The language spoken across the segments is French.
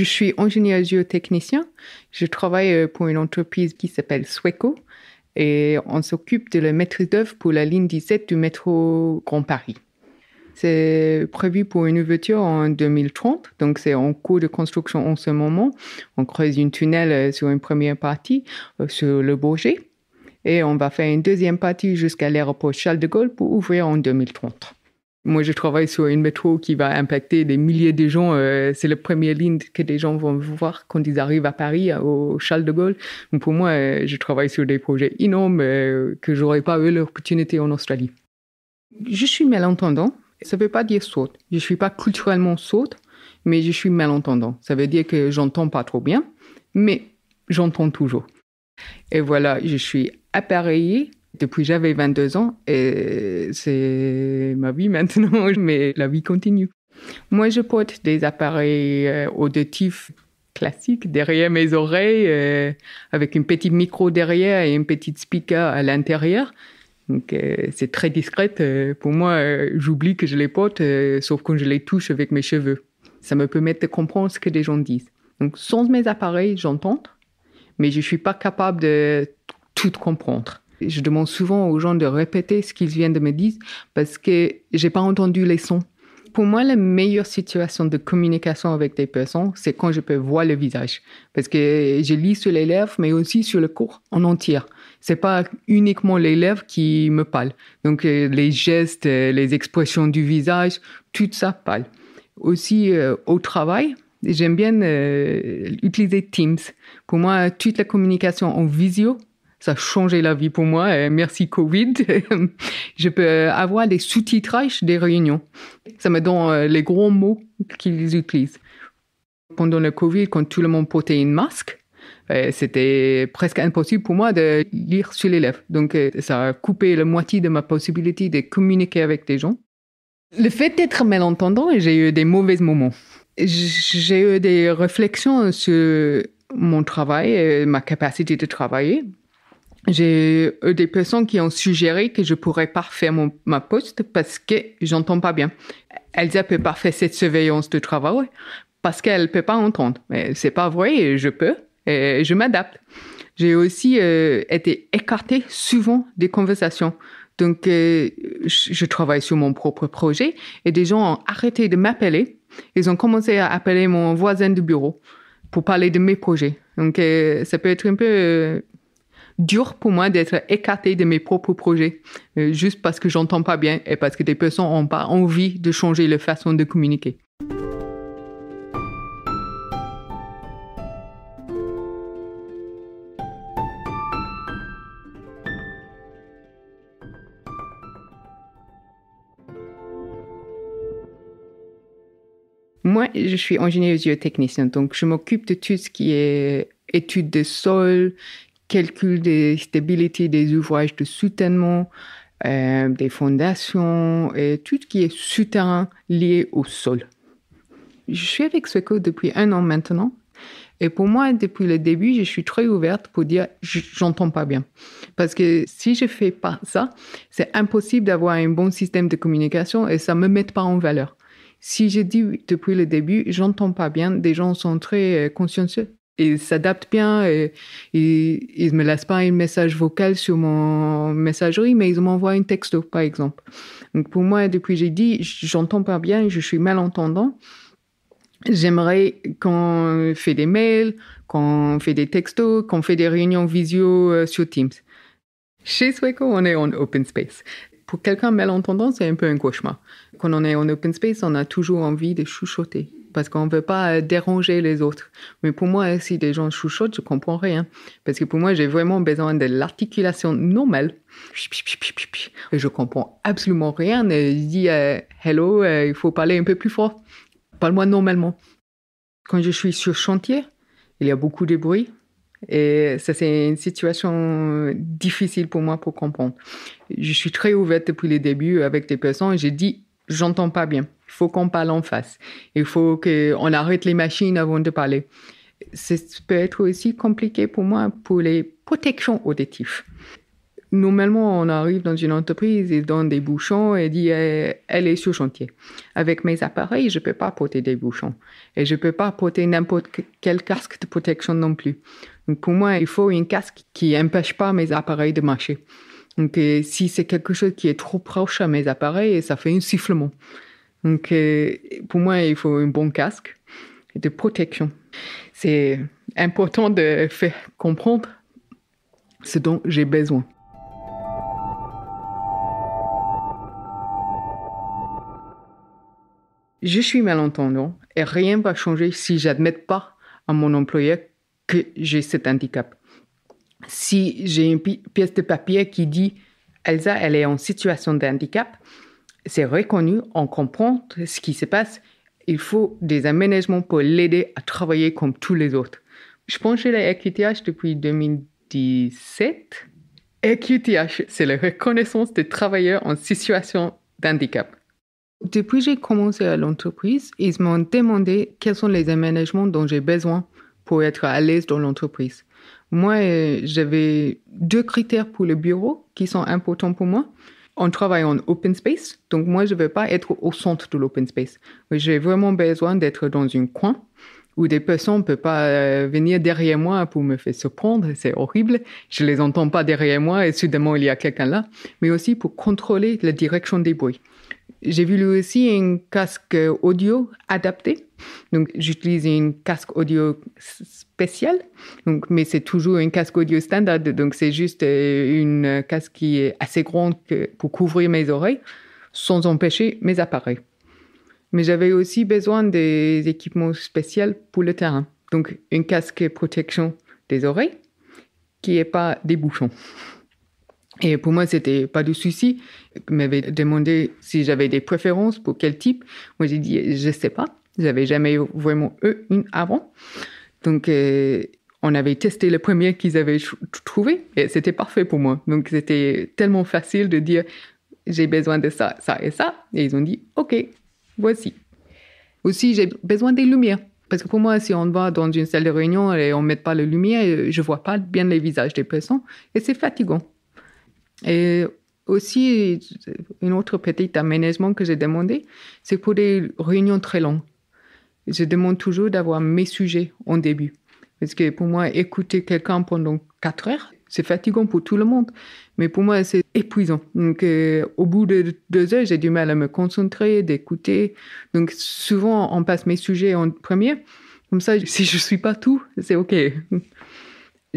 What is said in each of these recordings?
suis ingénieur géotechnicien. Je travaille pour une entreprise qui s'appelle Sweco et on s'occupe de la maîtrise d'œuvre pour la ligne 17 du métro Grand Paris. C'est prévu pour une ouverture en 2030, donc c'est en cours de construction en ce moment. On creuse une tunnel sur une première partie sur le Bourget et on va faire une deuxième partie jusqu'à l'aéroport Charles de Gaulle pour ouvrir en 2030. Moi, je travaille sur une métro qui va impacter des milliers de gens. C'est la première ligne que des gens vont voir quand ils arrivent à Paris, au Charles de Gaulle. Donc pour moi, je travaille sur des projets énormes que j'aurais pas eu l'opportunité en Australie. Je suis malentendant. Ça veut pas dire sourde. Je suis pas culturellement sourde, mais je suis malentendant. Ça veut dire que j'entends pas trop bien, mais j'entends toujours. Et voilà, je suis appareillée depuis que j'avais 22 ans et c'est ma vie maintenant, mais la vie continue. Moi, je porte des appareils auditifs classiques derrière mes oreilles avec une petite micro derrière et une petite speaker à l'intérieur. Donc, c'est très discrète. Pour moi, j'oublie que je les porte, sauf quand je les touche avec mes cheveux. Ça me permet de comprendre ce que les gens disent. Donc, sans mes appareils, j'entends, mais je ne suis pas capable de tout comprendre. Je demande souvent aux gens de répéter ce qu'ils viennent de me dire parce que je n'ai pas entendu les sons. Pour moi, la meilleure situation de communication avec des personnes, c'est quand je peux voir le visage. Parce que je lis sur les lèvres, mais aussi sur le corps en entier. C'est pas uniquement les lèvres qui me parlent. Donc, les gestes, les expressions du visage, tout ça parle. Aussi, au travail, j'aime bien utiliser Teams. Pour moi, toute la communication en visio, ça a changé la vie pour moi. Merci Covid. Je peux avoir des sous-titrages des réunions. Ça me donne les gros mots qu'ils utilisent. Pendant le Covid, quand tout le monde portait un masque, c'était presque impossible pour moi de lire sur les lèvres. Donc, ça a coupé la moitié de ma possibilité de communiquer avec des gens. Le fait d'être malentendant, j'ai eu des mauvais moments. J'ai eu des réflexions sur mon travail et ma capacité de travailler. J'ai eu des personnes qui ont suggéré que je pourrais pas faire ma poste parce que j'entends pas bien. Elsa peut pas faire cette surveillance de travail parce qu'elle peut pas entendre. Mais c'est pas vrai, je peux et je m'adapte. J'ai aussi été écartée souvent des conversations. Donc, je travaille sur mon propre projet et des gens ont arrêté de m'appeler. Ils ont commencé à appeler mon voisin de bureau pour parler de mes projets. Donc, ça peut être un peu dur pour moi d'être écartée de mes propres projets, juste parce que j'entends pas bien et parce que des personnes n'ont pas envie de changer leur façon de communiquer. Moi, je suis ingénieur géotechnicien, donc je m'occupe de tout ce qui est études de sol, calcul des stabilités des ouvrages de soutènement, des fondations et tout ce qui est souterrain lié au sol. Je suis avec Sweco depuis 1 an maintenant. Et pour moi, depuis le début, je suis très ouverte pour dire j'entends pas bien. Parce que si je fais pas ça, c'est impossible d'avoir un bon système de communication et ça me met pas en valeur. Si je dis depuis le début, j'entends pas bien, des gens sont très consciencieux. Ils s'adaptent bien et ils me laissent pas un message vocal sur mon messagerie, mais ils m'envoient un texto, par exemple. Donc pour moi, depuis j'ai dit, j'entends pas bien, je suis malentendant. J'aimerais qu'on fait des mails, qu'on fait des textos, qu'on fait des réunions visio sur Teams. Chez Sweco, on est en open space. Pour quelqu'un malentendant, c'est un peu un cauchemar. Quand on est en open space, on a toujours envie de chuchoter parce qu'on ne veut pas déranger les autres. Mais pour moi, si des gens chuchotent, je ne comprends rien. Parce que pour moi, j'ai vraiment besoin de l'articulation normale. Et je ne comprends absolument rien. Je dis « hello », il faut parler un peu plus fort. Parle-moi normalement. Quand je suis sur chantier, il y a beaucoup de bruit. Et ça, c'est une situation difficile pour moi pour comprendre. Je suis très ouverte depuis le début avec des personnes et j'ai dit, j'entends pas bien. Il faut qu'on parle en face. Il faut qu'on arrête les machines avant de parler. Ça peut être aussi compliqué pour moi pour les protections auditives. Normalement, on arrive dans une entreprise et donne des bouchons et dit elle est sur chantier. Avec mes appareils, je peux pas porter des bouchons et je peux pas porter n'importe quel casque de protection non plus. Donc pour moi, il faut un casque qui empêche pas mes appareils de marcher. Donc si c'est quelque chose qui est trop proche à mes appareils, ça fait un sifflement. Donc pour moi, il faut un bon casque de protection. C'est important de faire comprendre ce dont j'ai besoin. Je suis malentendant et rien ne va changer si j'admets pas à mon employeur que j'ai cet handicap. Si j'ai une pièce de papier qui dit Elsa, elle est en situation de handicap, c'est reconnu, on comprend ce qui se passe. Il faut des aménagements pour l'aider à travailler comme tous les autres. Je pense chez la RQTH depuis 2017. RQTH, c'est la reconnaissance des travailleurs en situation d'handicap. Depuis que j'ai commencé à l'entreprise, ils m'ont demandé quels sont les aménagements dont j'ai besoin pour être à l'aise dans l'entreprise. Moi, j'avais 2 critères pour le bureau qui sont importants pour moi. On travaille en open space, donc moi, je ne veux pas être au centre de l'open space. J'ai vraiment besoin d'être dans un coin où des personnes ne peuvent pas venir derrière moi pour me faire surprendre. C'est horrible. Je ne les entends pas derrière moi et soudainement, il y a quelqu'un là. Mais aussi pour contrôler la direction des bruits. J'ai voulu aussi un casque audio adapté. Donc, j'utilise un casque audio spécial. Donc, mais c'est toujours un casque audio standard. Donc, c'est juste une casque qui est assez grande pour couvrir mes oreilles sans empêcher mes appareils. Mais j'avais aussi besoin des équipements spéciaux pour le terrain. Donc, un casque protection des oreilles qui n'est pas des bouchons. Et pour moi, c'était pas de souci. Ils m'avaient demandé si j'avais des préférences pour quel type. Moi, j'ai dit, je sais pas. J'avais jamais vraiment eu une avant. Donc, on avait testé le premier qu'ils avaient trouvé et c'était parfait pour moi. Donc, c'était tellement facile de dire, j'ai besoin de ça, ça et ça. Et ils ont dit, OK, voici. Aussi, j'ai besoin des lumières. Parce que pour moi, si on va dans une salle de réunion et on met pas les lumières, je vois pas bien les visages des personnes et c'est fatigant. Et aussi, un autre petit aménagement que j'ai demandé, c'est pour des réunions très longues. Je demande toujours d'avoir mes sujets en début. Parce que pour moi, écouter quelqu'un pendant 4 heures, c'est fatigant pour tout le monde. Mais pour moi, c'est épuisant. Donc, au bout de 2 heures, j'ai du mal à me concentrer, d'écouter. Donc, souvent, on passe mes sujets en premier. Comme ça, si je suis pas tout, c'est OK.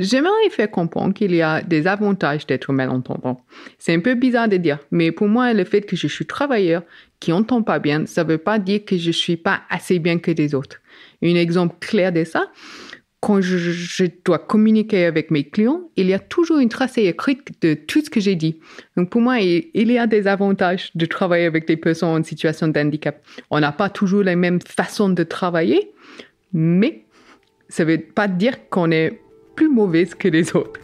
J'aimerais faire comprendre qu'il y a des avantages d'être malentendant. C'est un peu bizarre de dire, mais pour moi, le fait que je suis travailleur qui n'entend pas bien, ça ne veut pas dire que je ne suis pas assez bien que les autres. Un exemple clair de ça, quand je dois communiquer avec mes clients, il y a toujours une tracée écrite de tout ce que j'ai dit. Donc pour moi, il y a des avantages de travailler avec des personnes en situation de handicap. On n'a pas toujours la même façon de travailler, mais ça ne veut pas dire qu'on est plus mauvaise que les autres.